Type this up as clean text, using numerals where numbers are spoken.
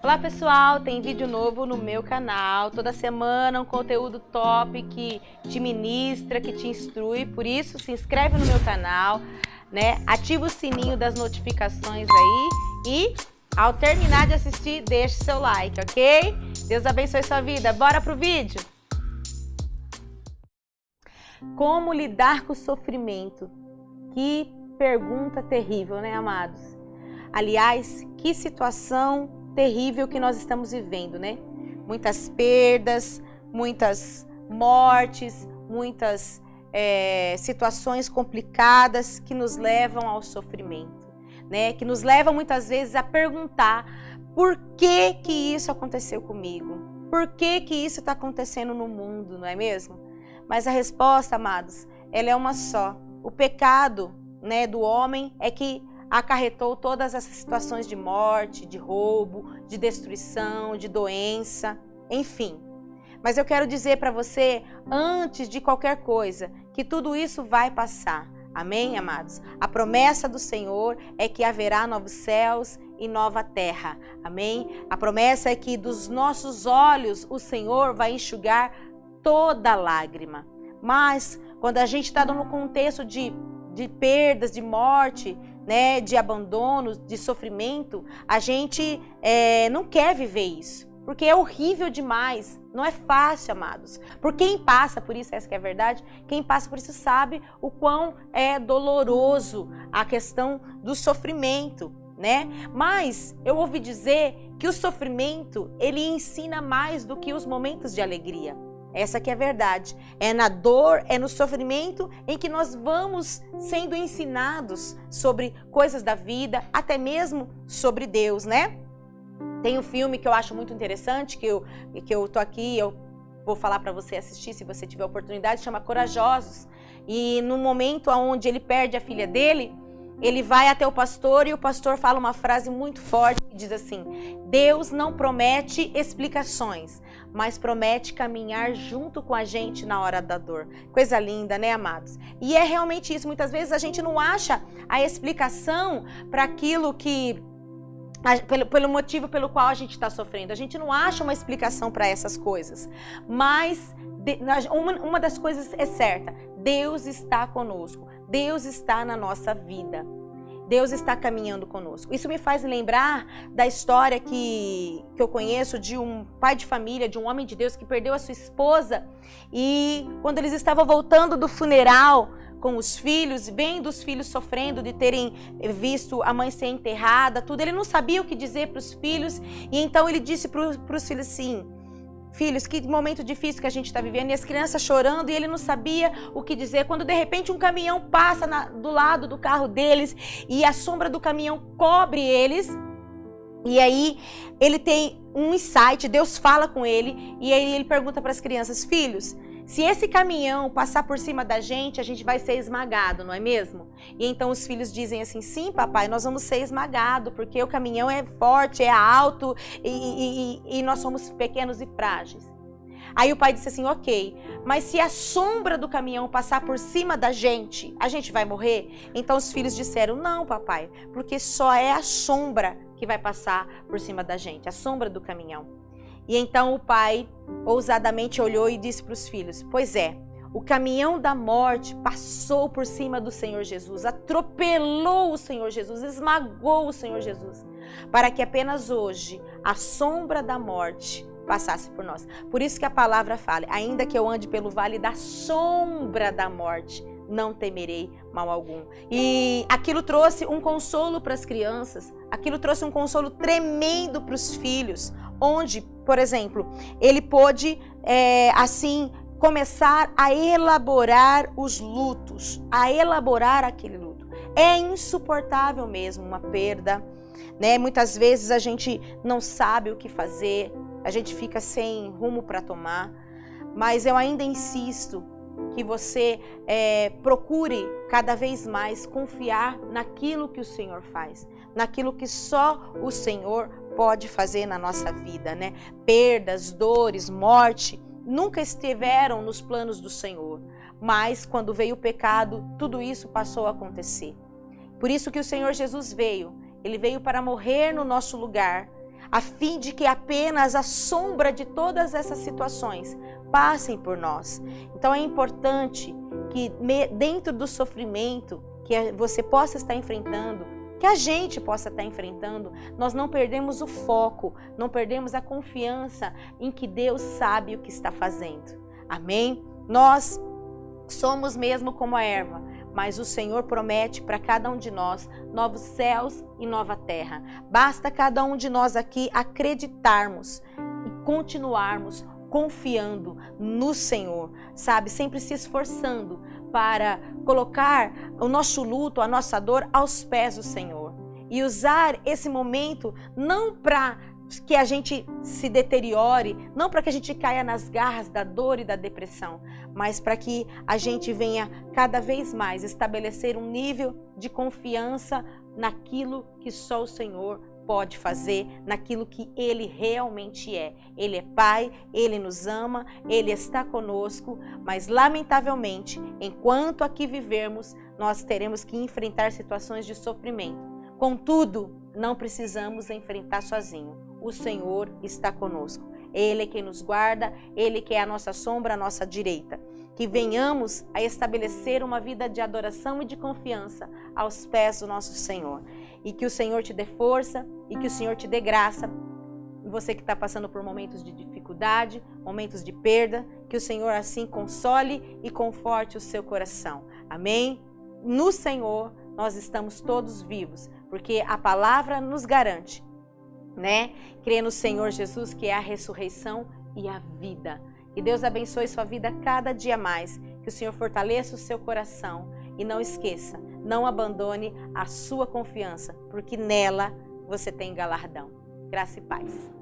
Olá pessoal, tem vídeo novo no meu canal, toda semana um conteúdo top que te ministra, que te instrui, por isso se inscreve no meu canal, né? Ativa o sininho das notificações aí e ao terminar de assistir, deixe seu like, ok? Deus abençoe sua vida, bora pro vídeo! Como lidar com o sofrimento? Que pergunta terrível, né, amados? Aliás, que situação terrível que nós estamos vivendo, né? Muitas perdas, muitas mortes, muitas situações complicadas que nos levam ao sofrimento, né? Que nos levam muitas vezes a perguntar por que que isso aconteceu comigo? Por que que isso está acontecendo no mundo, não é mesmo? Mas a resposta, amados, ela é uma só. O pecado, né, do homem é que acarretou todas essas situações de morte, de roubo, de destruição, de doença, enfim. Mas eu quero dizer para você, antes de qualquer coisa, que tudo isso vai passar. Amém, amados? A promessa do Senhor é que haverá novos céus e nova terra. Amém? A promessa é que dos nossos olhos o Senhor vai enxugar toda lágrima. Mas quando a gente está no contexto de perdas, de morte, né, de abandono, de sofrimento, a gente não quer viver isso, porque é horrível demais, não é fácil, amados. Por quem passa por isso, essa que é a verdade, quem passa por isso sabe o quão é doloroso a questão do sofrimento, né? Mas eu ouvi dizer que o sofrimento, ele ensina mais do que os momentos de alegria. Essa que é a verdade. É na dor, é no sofrimento em que nós vamos sendo ensinados sobre coisas da vida, até mesmo sobre Deus, né? Tem um filme que eu acho muito interessante, que eu tô aqui, eu vou falar para você assistir se você tiver oportunidade, chama Corajosos. E no momento onde ele perde a filha dele, ele vai até o pastor e o pastor fala uma frase muito forte que diz assim: Deus não promete explicações, mas promete caminhar junto com a gente na hora da dor. Coisa linda, né, amados? E é realmente isso. Muitas vezes a gente não acha a explicação para aquilo que... Pelo motivo pelo qual a gente está sofrendo. A gente não acha uma explicação para essas coisas. Mas uma das coisas é certa. Deus está conosco. Deus está na nossa vida. Deus está caminhando conosco. Isso me faz lembrar da história que eu conheço de um pai de família, de um homem de Deus que perdeu a sua esposa. E quando eles estavam voltando do funeral com os filhos, vendo os filhos sofrendo de terem visto a mãe ser enterrada, tudo, ele não sabia o que dizer para os filhos. E então ele disse para os filhos assim: filhos, que momento difícil que a gente está vivendo. E as crianças chorando e ele não sabia o que dizer. Quando de repente um caminhão passa do lado do carro deles e a sombra do caminhão cobre eles. E aí ele tem um insight, Deus fala com ele e aí ele pergunta para as crianças: filhos, se esse caminhão passar por cima da gente, a gente vai ser esmagado, não é mesmo? E então os filhos dizem assim: sim, papai, nós vamos ser esmagados, porque o caminhão é forte, é alto e nós somos pequenos e frágeis. Aí o pai disse assim: ok, mas se a sombra do caminhão passar por cima da gente, a gente vai morrer? Então os filhos disseram: não, papai, porque só é a sombra que vai passar por cima da gente, a sombra do caminhão. E então o pai ousadamente olhou e disse para os filhos: pois é, o caminhão da morte passou por cima do Senhor Jesus, atropelou o Senhor Jesus, esmagou o Senhor Jesus, para que apenas hoje a sombra da morte passasse por nós. Por isso que a palavra fala: ainda que eu ande pelo vale da sombra da morte, não temerei mal algum. E aquilo trouxe um consolo para as crianças, aquilo trouxe um consolo tremendo para os filhos, onde, por exemplo, ele pôde, assim, começar a elaborar os lutos, a elaborar aquele luto. É insuportável mesmo uma perda, né? Muitas vezes a gente não sabe o que fazer, a gente fica sem rumo para tomar, mas eu ainda insisto que você procure cada vez mais confiar naquilo que o Senhor faz, naquilo que só o Senhor pode fazer na nossa vida, né? Perdas, dores, morte nunca estiveram nos planos do Senhor, mas quando veio o pecado, tudo isso passou a acontecer. Por isso que o Senhor Jesus veio. Ele veio para morrer no nosso lugar, a fim de que apenas a sombra de todas essas situações passem por nós. Então é importante que dentro do sofrimento que você possa estar enfrentando, que a gente possa estar enfrentando, nós não perdemos o foco, não perdemos a confiança em que Deus sabe o que está fazendo. Amém? Nós somos mesmo como a erva, mas o Senhor promete para cada um de nós novos céus e nova terra. Basta cada um de nós aqui acreditarmos e continuarmos confiando no Senhor, sabe? Sempre se esforçando para colocar o nosso luto, a nossa dor aos pés do Senhor. E usar esse momento não para que a gente se deteriore, não para que a gente caia nas garras da dor e da depressão, mas para que a gente venha cada vez mais estabelecer um nível de confiança naquilo que só o Senhor pode fazer, naquilo que Ele realmente é. Ele é Pai, Ele nos ama, Ele está conosco, mas lamentavelmente, enquanto aqui vivermos, nós teremos que enfrentar situações de sofrimento. Contudo, não precisamos enfrentar sozinho. O Senhor está conosco. Ele é quem nos guarda, Ele que é a nossa sombra, a nossa direita. Que venhamos a estabelecer uma vida de adoração e de confiança aos pés do nosso Senhor. E que o Senhor te dê força e que o Senhor te dê graça. Você que está passando por momentos de dificuldade, momentos de perda, que o Senhor assim console e conforte o seu coração. Amém? No Senhor nós estamos todos vivos, porque a palavra nos garante, né? Crê no Senhor Jesus, que é a ressurreição e a vida. Que Deus abençoe sua vida cada dia mais, que o Senhor fortaleça o seu coração e não esqueça, não abandone a sua confiança, porque nela você tem galardão. Graça e paz.